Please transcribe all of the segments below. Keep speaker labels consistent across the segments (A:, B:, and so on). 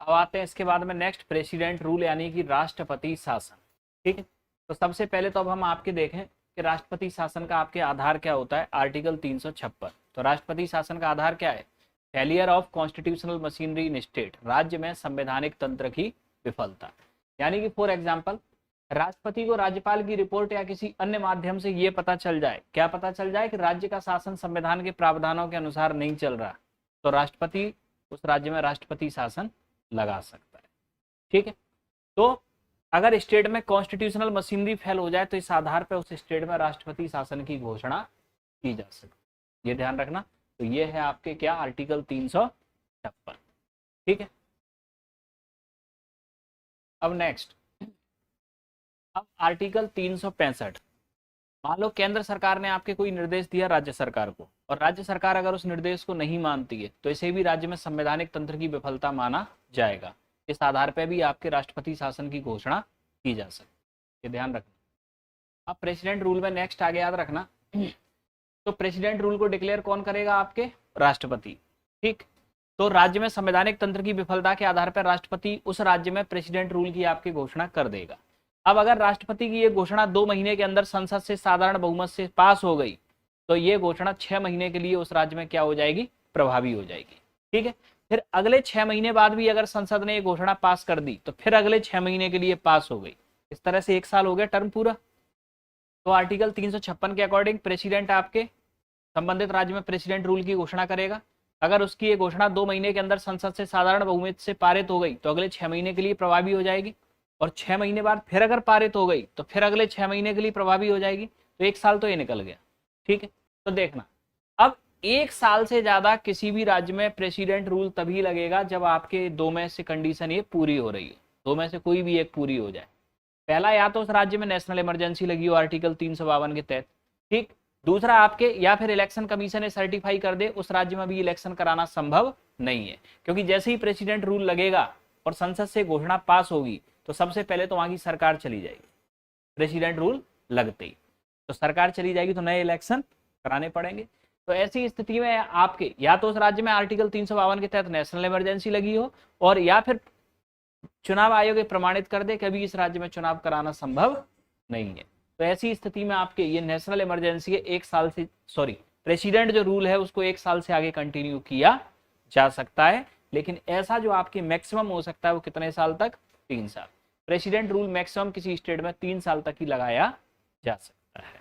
A: अब आते हैं इसके बाद में नेक्स्ट प्रेसिडेंट रूल यानी कि राष्ट्रपति शासन। ठीक है, तो सबसे पहले तो अब हम आपके देखें कि राष्ट्रपति शासन का आपके आधार क्या होता है। आर्टिकल 356। तो राष्ट्रपति शासन का आधार क्या है? Failure of constitutional machinery in state, राज्य में संवैधानिक तंत्र की विफलता। यानी कि फॉर एग्जाम्पल राष्ट्रपति को राज्यपाल की रिपोर्ट या किसी अन्य माध्यम से ये पता चल जाए, क्या पता चल जाए कि राज्य का शासन संविधान के प्रावधानों के अनुसार नहीं चल रहा, तो राष्ट्रपति उस राज्य में राष्ट्रपति शासन लगा सकता है। ठीक है, तो अगर स्टेट में कॉन्स्टिट्यूशनल मशीनरी फेल हो जाए तो इस आधार पर उस स्टेट में राष्ट्रपति शासन की घोषणा की जा सकती है, ये ध्यान रखना। तो ये है आपके क्या आर्टिकल 356। ठीक है, अब नेक्स्ट, अब आर्टिकल 365। मान लो केंद्र सरकार ने आपके कोई निर्देश दिया राज्य सरकार को, और राज्य सरकार अगर उस निर्देश को नहीं मानती है तो इसे भी राज्य में संवैधानिक तंत्र की विफलता माना जाएगा। इस आधार पर भी आपके राष्ट्रपति शासन की घोषणा की जा सकती है, ये ध्यान रखना। अब प्रेसिडेंट रूल में नेक्स्ट आगे याद रखना, तो प्रेसिडेंट रूल को डिक्लेयर कौन करेगा? आपके राष्ट्रपति। ठीक, तो राज्य में संवैधानिक तंत्र की विफलता के आधार पर राष्ट्रपति उस राज्य में प्रेसिडेंट रूल की आपकी घोषणा कर देगा। अब अगर राष्ट्रपति की ये घोषणा 2 महीने के अंदर संसद से साधारण बहुमत से पास हो गई तो ये घोषणा 6 महीने के लिए उस राज्य में क्या हो जाएगी? प्रभावी हो जाएगी। ठीक है, फिर अगले 6 महीने बाद भी अगर संसद ने ये घोषणा पास कर दी तो फिर अगले 6 महीने के लिए पास हो गई। इस तरह से 1 साल हो गया टर्म पूरा। तो आर्टिकल 356 के अकॉर्डिंग प्रेसिडेंट आपके संबंधित राज्य में प्रेसिडेंट रूल की घोषणा करेगा। अगर उसकी ये घोषणा 2 महीने के अंदर संसद से साधारण बहुमत से पारित हो गई तो अगले 6 महीने के लिए प्रभावी हो जाएगी, और 6 महीने बाद फिर अगर पारित हो गई तो फिर अगले 6 महीने के लिए प्रभावी हो जाएगी। तो 1 साल तो ये निकल गया। ठीक है, तो देखना, अब 1 साल से ज्यादा किसी भी राज्य में प्रेसिडेंट रूल तभी लगेगा जब आपके 2 में से कंडीशन ये पूरी हो रही हो, 2 में से कोई भी एक पूरी हो जाए। पहला, या तो उस राज्य में नेशनल इमरजेंसी लगी हो आर्टिकल 352 के तहत। ठीक, दूसरा आपके, या फिर इलेक्शन कमीशन सर्टिफाई कर दे उस राज्य में भी इलेक्शन कराना संभव नहीं है, क्योंकि जैसे ही प्रेसिडेंट रूल लगेगा और संसद से घोषणा पास होगी तो सबसे पहले तो वहां की सरकार चली जाएगी। प्रेसिडेंट रूल लगते ही तो सरकार चली जाएगी, तो नए इलेक्शन कराने पड़ेंगे। तो ऐसी स्थिति में आपके या तो उस राज्य में आर्टिकल 352 के तहत नेशनल इमरजेंसी लगी हो, और या फिर चुनाव आयोग प्रमाणित कर दे कि अभी इस राज्य में चुनाव कराना संभव नहीं है। तो ऐसी स्थिति में आपके ये नेशनल इमरजेंसी 1 साल से, प्रेसिडेंट जो रूल है उसको 1 साल से आगे कंटिन्यू किया जा सकता है, लेकिन ऐसा जो आपके मैक्सिमम हो सकता है वो कितने साल तक? 3 साल। प्रेसिडेंट रूल मैक्सिमम किसी स्टेट में 3 साल तक ही लगाया जा सकता है।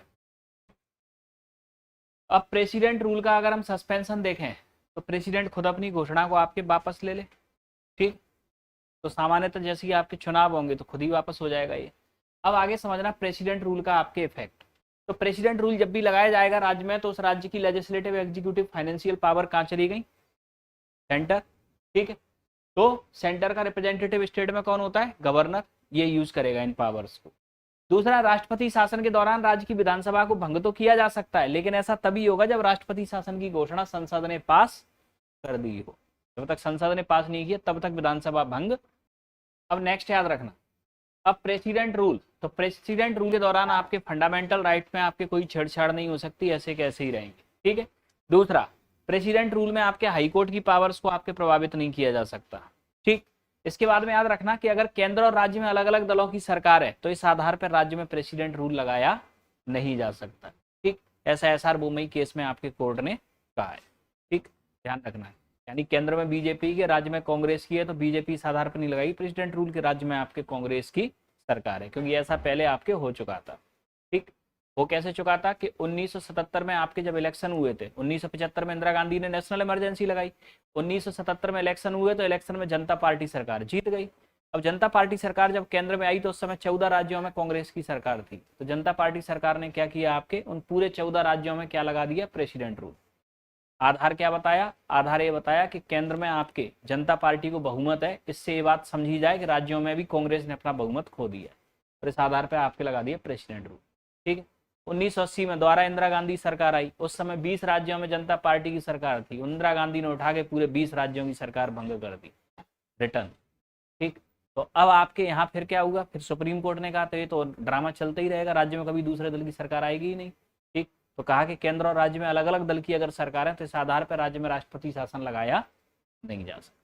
A: अब प्रेसिडेंट रूल का अगर हम सस्पेंशन देखें तो प्रेसिडेंट खुद अपनी घोषणा को आपके वापस ले ले। ठीक, तो सामान्यतः जैसे ही आपके चुनाव होंगे तो खुद ही वापस हो जाएगा ये। अब आगे समझना प्रेसिडेंट रूल का आपके इफेक्ट। तो प्रेसिडेंट रूल जब भी लगाया जाएगा राज्य में तो उस राज्य की लेजिस्लेटिव, एग्जीक्यूटिव, फाइनेंशियल पावर कहाँ चली गई? सेंटर। ठीक है, तो सेंटर का रिप्रेजेंटेटिव स्टेट में कौन होता है? गवर्नर। ये यूज करेगा इन पावर्स को। दूसरा, राष्ट्रपति शासन के दौरान राज्य की विधानसभा को भंग तो किया जा सकता है, लेकिन ऐसा तभी होगा जब राष्ट्रपति शासन की घोषणा संसद ने पास कर दी हो। जब तक संसद ने पास नहीं किया तब तक विधानसभा भंग। अब नेक्स्ट याद रखना, अब प्रेसिडेंट रूल, तो प्रेसिडेंट रूल के दौरान आपके फंडामेंटल राइट में आपके कोई छेड़छाड़ नहीं हो सकती, ऐसे कैसे ही रहेंगे। ठीक है, दूसरा, प्रेसिडेंट रूल में आपके हाईकोर्ट की पावर्स को आपके प्रभावित नहीं किया जा सकता। ठीक, इसके बाद में याद रखना कि अगर केंद्र और राज्य में अलग अलग दलों की सरकार है तो इस आधार पर राज्य में प्रेसिडेंट रूल लगाया नहीं जा सकता। ठीक, ऐसा एसआर बोमई केस में आपके कोर्ट ने कहा है। ठीक, ध्यान रखना है, यानी केंद्र में बीजेपी के, राज्य में कांग्रेस की है तो बीजेपी इस आधार पर नहीं लगाई प्रेसिडेंट रूल के, राज्य में आपके कांग्रेस की सरकार है, क्योंकि ऐसा पहले आपके हो चुका था। ठीक, वो कैसे चुका था कि 1977 में आपके जब इलेक्शन हुए थे, 1975 में इंदिरा गांधी ने नेशनल इमरजेंसी लगाई, 1977 में इलेक्शन हुए तो इलेक्शन में जनता पार्टी सरकार जीत गई। अब जनता पार्टी सरकार जब केंद्र में आई तो उस समय 14 राज्यों में कांग्रेस की सरकार थी, तो जनता पार्टी सरकार ने क्या किया, आपके उन पूरे 14 राज्यों में क्या लगा दिया? President rule. आधार क्या बताया? आधार ये बताया कि केंद्र में आपके जनता पार्टी को बहुमत है, इससे ये बात समझी जाए कि राज्यों में भी कांग्रेस ने अपना बहुमत खो दिया, और इस आधार पर आपके लगा दिया प्रेसिडेंट रूल। ठीक है, 1980 में दोबारा इंदिरा गांधी सरकार आई, उस समय 20 राज्यों में जनता पार्टी की सरकार थी, इंदिरा गांधी ने उठा के पूरे 20 राज्यों की सरकार भंग कर दी, रिटर्न। ठीक, तो अब आपके यहाँ फिर क्या हुआ? फिर सुप्रीम कोर्ट ने कहा तो ये तो ड्रामा चलता ही रहेगा, राज्य में कभी दूसरे दल की सरकार आएगी ही नहीं। ठीक, तो कहा कि केंद्र और राज्य में अलग अलग दल की अगर सरकार है तो इस आधार पर राज्य में राष्ट्रपति शासन लगाया नहीं जा सकता।